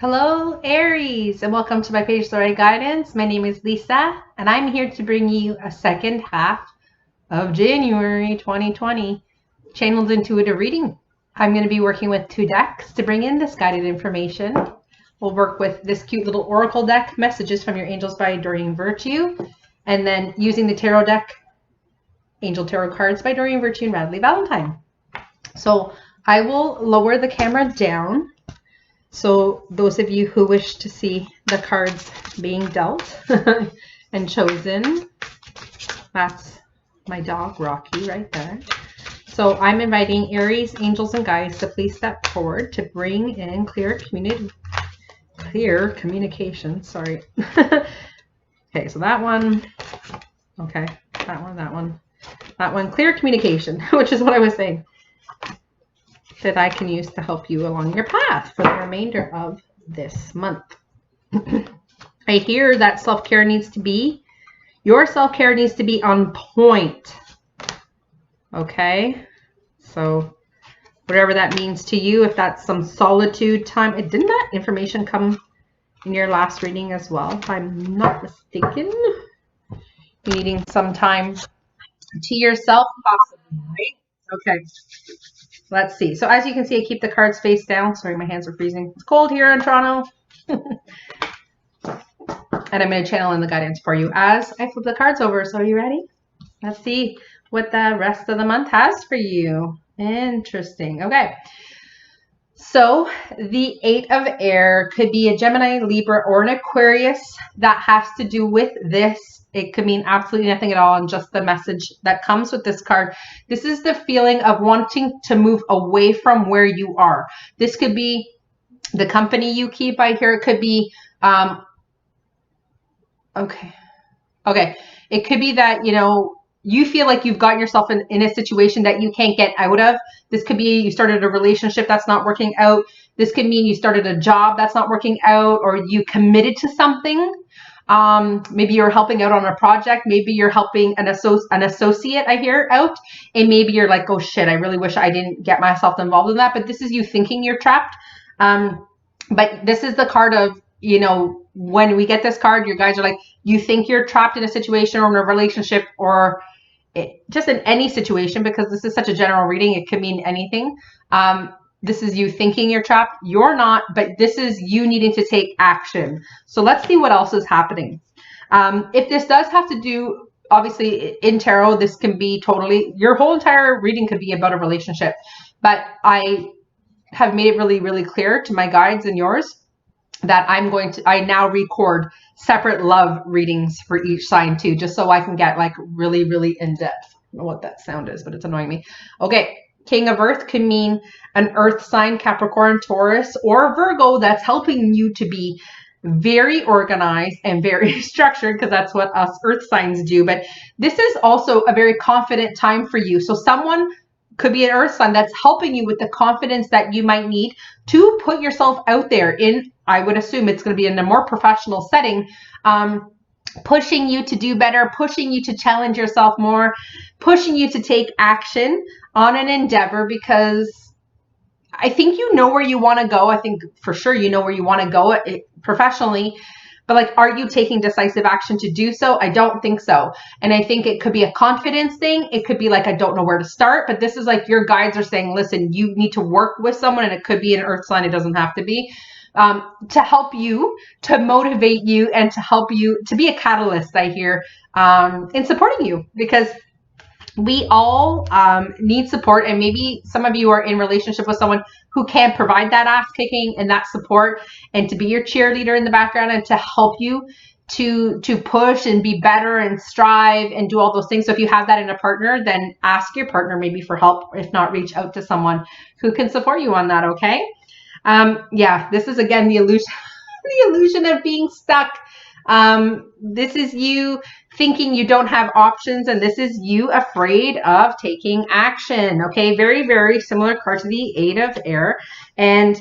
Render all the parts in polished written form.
Hello, Aries, and welcome to my page story guidance. My name is Lisa, and I'm here to bring you a second half of January 2020 channeled intuitive reading. I'm going to be working with two decks to bring in this guided information. We'll work with this cute little oracle deck, Messages from Your Angels by Doreen Virtue, and then using the tarot deck, Angel Tarot Cards by Doreen Virtue and Radley Valentine. So I will lower the camera down. So those of you who wish to see the cards being dealt and chosen, that's my dog Rocky right there. So I'm inviting Aries, angels, and guides to please step forward to bring in clear communication. Sorry. Okay, so that one. Okay, that one. Clear communication, which is what I was saying, that I can use to help you along your path for the remainder of this month. I hear that self-care needs to be, your self-care needs to be on point. Okay, so whatever that means to you, if that's some solitude time, didn't that information come in your last reading as well, if I'm not mistaken? Needing some time to yourself, possibly, right? Okay. Let's see. So as you can see, I keep the cards face down. Sorry, my hands are freezing. It's cold here in Toronto. And I'm going to channel in the guidance for you as I flip the cards over. So are you ready? Let's see what the rest of the month has for you. Interesting. Okay. So the Eight of Air could be a Gemini, Libra, or an Aquarius. That has to do with this. It could mean absolutely nothing at all, and just the message that comes with this card. This is the feeling of wanting to move away from where you are. This could be the company you keep. I hear it could be, okay. It could be that, you feel like you've got yourself in a situation that you can't get out of. This could be you started a relationship that's not working out. This could mean you started a job that's not working out, or you committed to something. Maybe you're helping out on a project. Maybe you're helping an associate, I hear, out. And maybe you're like, oh shit, I really wish I didn't get myself involved in that. But this is you thinking you're trapped. But this is the card of, when we get this card, you guys are like, you think you're trapped in a situation or in a relationship, or just in any situation, because this is such a general reading. It could mean anything. This is you thinking you're trapped. You're not, but this is you needing to take action. So let's see what else is happening. If this does have to do, obviously in tarot, this can be totally, your whole entire reading could be about a relationship. But I have made it really, really clear to my guides and yours that I now record separate love readings for each sign too, just so I can get like really, really in depth. I don't know what that sound is, but it's annoying me. Okay. King of Earth can mean an earth sign, Capricorn, Taurus, or Virgo, that's helping you to be very organized and very structured, because that's what us earth signs do. But this is also a very confident time for you. So someone could be an earth sign that's helping you with the confidence that you might need to put yourself out there in, I would assume it's going to be in a more professional setting, pushing you to do better, pushing you to challenge yourself more, pushing you to take action on an endeavor, because I think you know where you want to go. I think for sure you know where you want to go professionally, but like, are you taking decisive action to do so? I don't think so. And I think it could be a confidence thing. It could be like, I don't know where to start, but this is like your guides are saying, listen, you need to work with someone, and it could be an earth sign. It doesn't have to be. To help you, to motivate you, and to help you to be a catalyst, I hear, in supporting you, because we all need support. And maybe some of you are in relationship with someone who can provide that ass kicking and that support, and to be your cheerleader in the background, and to help you to push and be better and strive and do all those things. So if you have that in a partner, then ask your partner maybe for help. If not, reach out to someone who can support you on that. Okay. Yeah, this is again the illusion of being stuck. This is you thinking you don't have options, and this is you afraid of taking action. Okay, very, very similar card to the Eight of Air. And,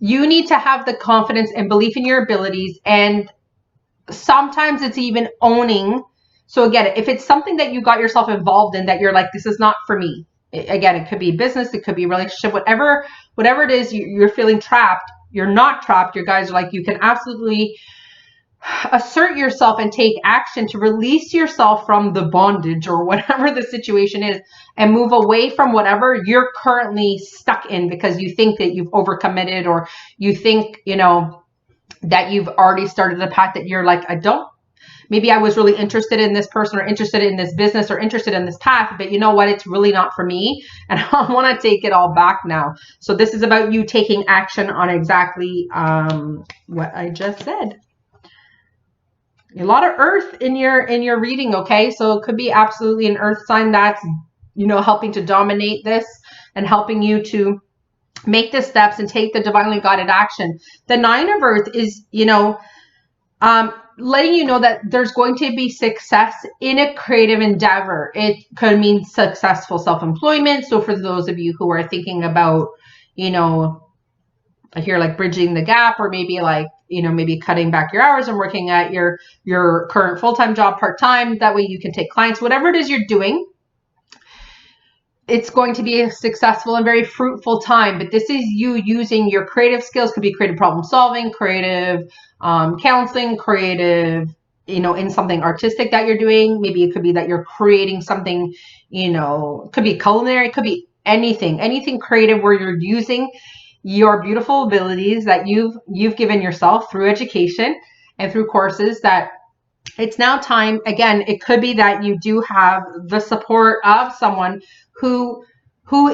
you need to have the confidence and belief in your abilities, and sometimes it's even owning. So again, if it's something that you got yourself involved in that you're like, this is not for me, Again, it could be business, it could be relationship, whatever it is, you're feeling trapped. You're not trapped. Your guys are like, you can absolutely assert yourself and take action to release yourself from the bondage or whatever the situation is, and move away from whatever you're currently stuck in because you think that you've overcommitted, or you think, you know, that you've already started a path that you're like, maybe I was really interested in this person, or interested in this business, or interested in this path, but you know what? It's really not for me. And I want to take it all back now. So this is about you taking action on exactly what I just said. A lot of earth in your reading, okay? So it could be absolutely an earth sign that's, you know, helping to dominate this and helping you to make the steps and take the divinely guided action. The 9 of earth is, you know, letting you know that there's going to be success in a creative endeavor. It could mean successful self-employment. So for those of you who are thinking about, you know, I hear like bridging the gap, or maybe like, you know, maybe cutting back your hours and working at your current full-time job part-time. That way you can take clients, whatever it is you're doing. It's going to be a successful and very fruitful time. But this is you using your creative skills. Could be creative problem solving, creative counseling, creative, you know, in something artistic that you're doing. Maybe it could be that you're creating something, you know, could be culinary, could be anything creative where you're using your beautiful abilities that you've given yourself through education and through courses. That it's now time. Again, it could be that you do have the support of someone who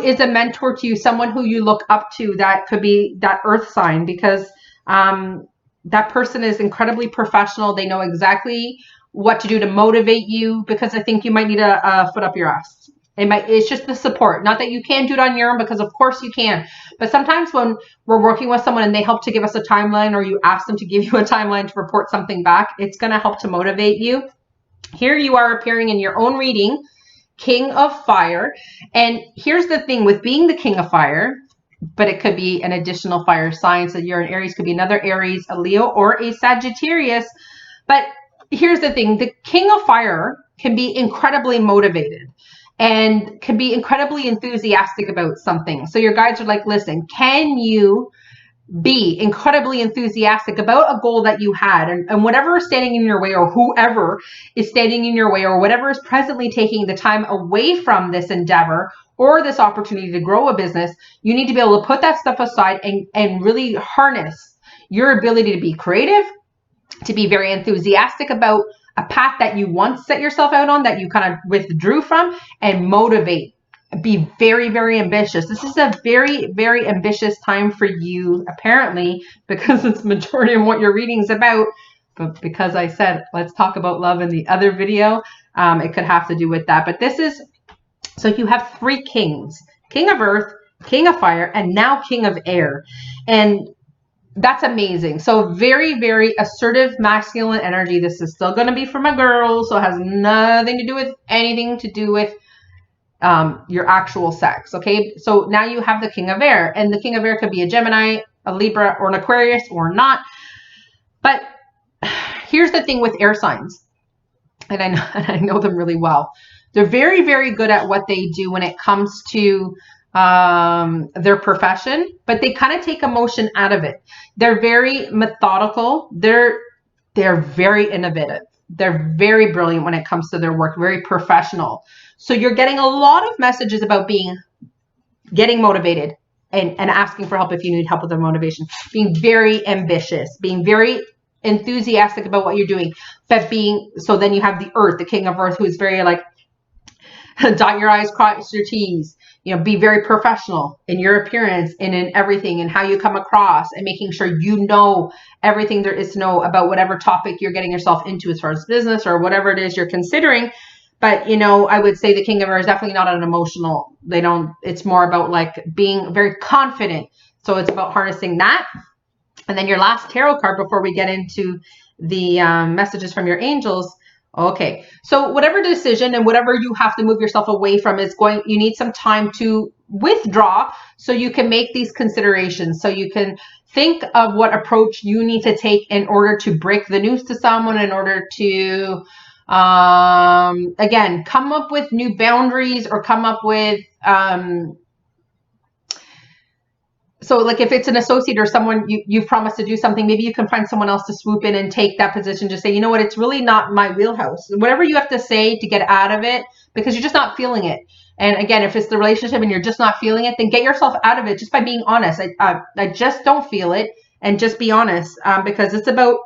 is a mentor to you, someone who you look up to. That could be that earth sign, because that person is incredibly professional. They know exactly what to do to motivate you, because I think you might need a foot up your ass. It's just the support. Not that you can't do it on your own, because of course you can. But sometimes when we're working with someone and they help to give us a timeline, or you ask them to give you a timeline to report something back, it's going to help to motivate you. Here you are appearing in your own reading, King of Fire. And here's the thing with being the King of Fire, but it could be an additional fire sign. So you're an Aries, could be another Aries, a Leo, or a Sagittarius. But here's the thing, the King of Fire can be incredibly motivated and can be incredibly enthusiastic about something. So your guides are like, listen, can you be incredibly enthusiastic about a goal that you had, and whatever is standing in your way, or whoever is standing in your way, or whatever is presently taking the time away from this endeavor or this opportunity to grow a business, you need to be able to put that stuff aside and really harness your ability to be creative, to be very enthusiastic about a path that you once set yourself out on, that you kind of withdrew from, and motivate. Be very, very ambitious. This is a very, very ambitious time for you, apparently, because it's majority of what your reading is about. But because I said, let's talk about love in the other video, it could have to do with that. But this is, so you have 3 kings, King of Earth, King of Fire, and now King of Air. And that's amazing. So very, very assertive masculine energy. This is still going to be for my girls. So it has nothing to do with anything to do with your actual sex. Okay. So now you have the King of Air, and the King of Air could be a Gemini, a Libra, or an Aquarius, or not. But here's the thing with air signs, and I know them really well. They're very, very good at what they do when it comes to their profession, but they kind of take emotion out of it. They're very methodical. They're very innovative. They're very brilliant when it comes to their work, very professional. So you're getting a lot of messages about getting motivated and asking for help if you need help with the motivation, being very ambitious, being very enthusiastic about what you're doing, but so then you have the Earth, the King of Earth, who is very like, dot your I's, cross your T's, you know, be very professional in your appearance and in everything and how you come across, and making sure you know everything there is to know about whatever topic you're getting yourself into as far as business or whatever it is you're considering. But, you know, I would say the King of Air is definitely not an emotional, it's more about like being very confident. So it's about harnessing that. And then your last tarot card before we get into the messages from your angels. Okay, so whatever decision and whatever you have to move yourself away from you need some time to withdraw so you can make these considerations. So you can think of what approach you need to take in order to break the news to someone, in order to Again, come up with new boundaries, or come up with, so like if it's an associate or someone you've promised to do something, maybe you can find someone else to swoop in and take that position. Just say, you know what, it's really not my wheelhouse. Whatever you have to say to get out of it, because you're just not feeling it. And again, if it's the relationship and you're just not feeling it, then get yourself out of it just by being honest. I just don't feel it, and just be honest, because it's about,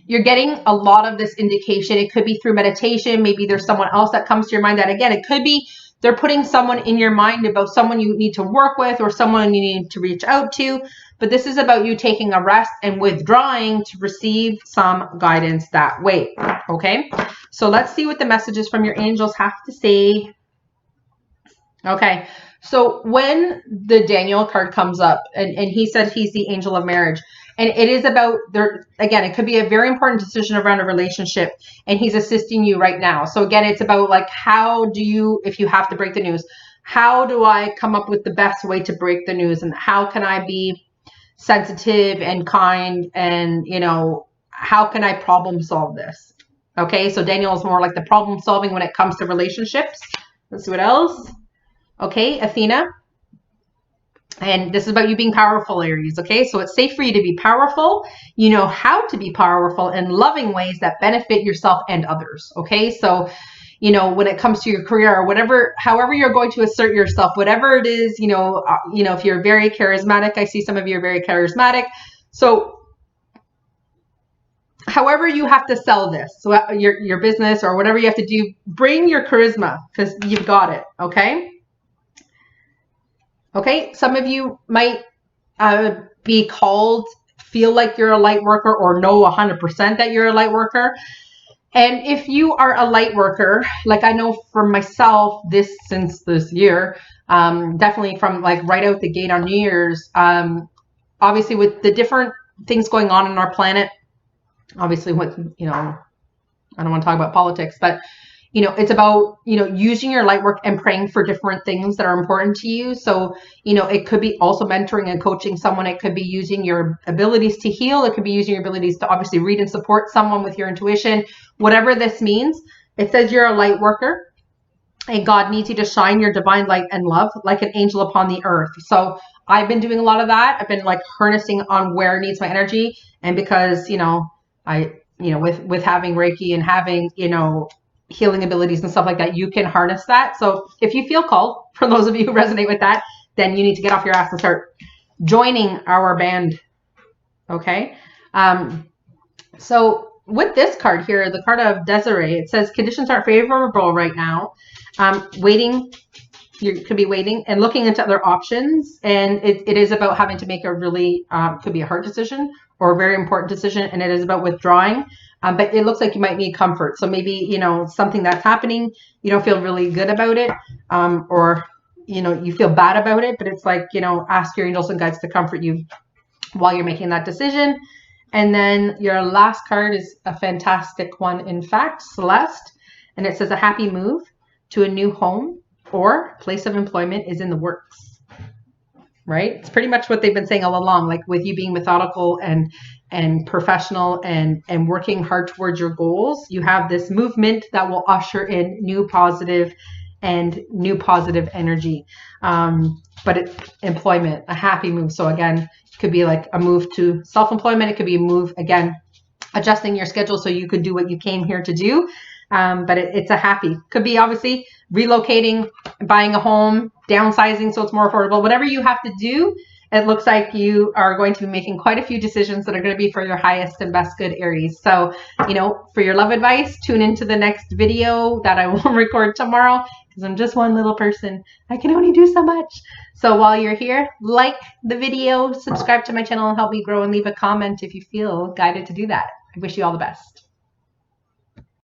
you're getting a lot of this indication. It could be through meditation. Maybe there's someone else that comes to your mind that, again, it could be they're putting someone in your mind about someone you need to work with or someone you need to reach out to. But this is about you taking a rest and withdrawing to receive some guidance that way. Okay, so let's see what the messages from your angels have to say. Okay, so when the Daniel card comes up, and he said he's the angel of marriage, and it is about, there again, it could be a very important decision around a relationship, and he's assisting you right now. So again, it's about like, how do you, if you have to break the news, how do I come up with the best way to break the news, and how can I be sensitive and kind, and you know, how can I problem solve this? Okay, so Daniel is more like the problem solving when it comes to relationships. Let's see what else. Okay, Athena. And this is about you being powerful, Aries. Okay, so it's safe for you to be powerful. You know how to be powerful in loving ways that benefit yourself and others. Okay, so you know, when it comes to your career or whatever, however you're going to assert yourself, whatever it is, you know, if you're very charismatic, I see some of you are very charismatic. So however you have to sell this, so your business or whatever you have to do, bring your charisma, because you've got it. Okay. Okay, some of you might be called, feel like you're a light worker, or know 100% that you're a light worker. And if you are a light worker, like I know for myself, since this year, definitely from like right out the gate on New Year's, obviously with the different things going on in our planet, obviously with, you know, I don't want to talk about politics, but you know, it's about, you know, using your light work and praying for different things that are important to you. So, you know, it could be also mentoring and coaching someone. It could be using your abilities to heal. It could be using your abilities to obviously read and support someone with your intuition. Whatever this means, it says you're a light worker, and God needs you to shine your divine light and love like an angel upon the earth. So I've been doing a lot of that. I've been like harnessing on where it needs my energy. And because, you know, with having Reiki and having, you know, healing abilities and stuff like that, you can harness that. So if you feel called, for those of you who resonate with that, then you need to get off your ass and start joining our band. Okay. So with this card here, the card of Desiree, it says conditions aren't favorable right now. Waiting, you could be waiting and looking into other options. And it is about having to make a really, could be a hard decision or a very important decision. And it is about withdrawing. But it looks like you might need comfort. So maybe, you know, something that's happening, you don't feel really good about it, or, you know, you feel bad about it, but it's like, you know, ask your angels and guides to comfort you while you're making that decision. And then your last card is a fantastic one, in fact, Celeste. And it says a happy move to a new home or place of employment is in the works. Right? It's pretty much what they've been saying all along, like with you being methodical and professional and working hard towards your goals. You have this movement that will usher in new positive energy. But employment, a happy move. So again, it could be like a move to self-employment. It could be a move, again, adjusting your schedule so you could do what you came here to do. But it's a happy, could be obviously relocating, buying a home, downsizing so it's more affordable, whatever you have to do. It looks like you are going to be making quite a few decisions that are going to be for your highest and best good, Aries. So, you know, for your love advice, tune into the next video that I will record tomorrow, because I'm just one little person. I can only do so much. So while you're here, like the video, subscribe to my channel and help me grow, and leave a comment if you feel guided to do that. I wish you all the best.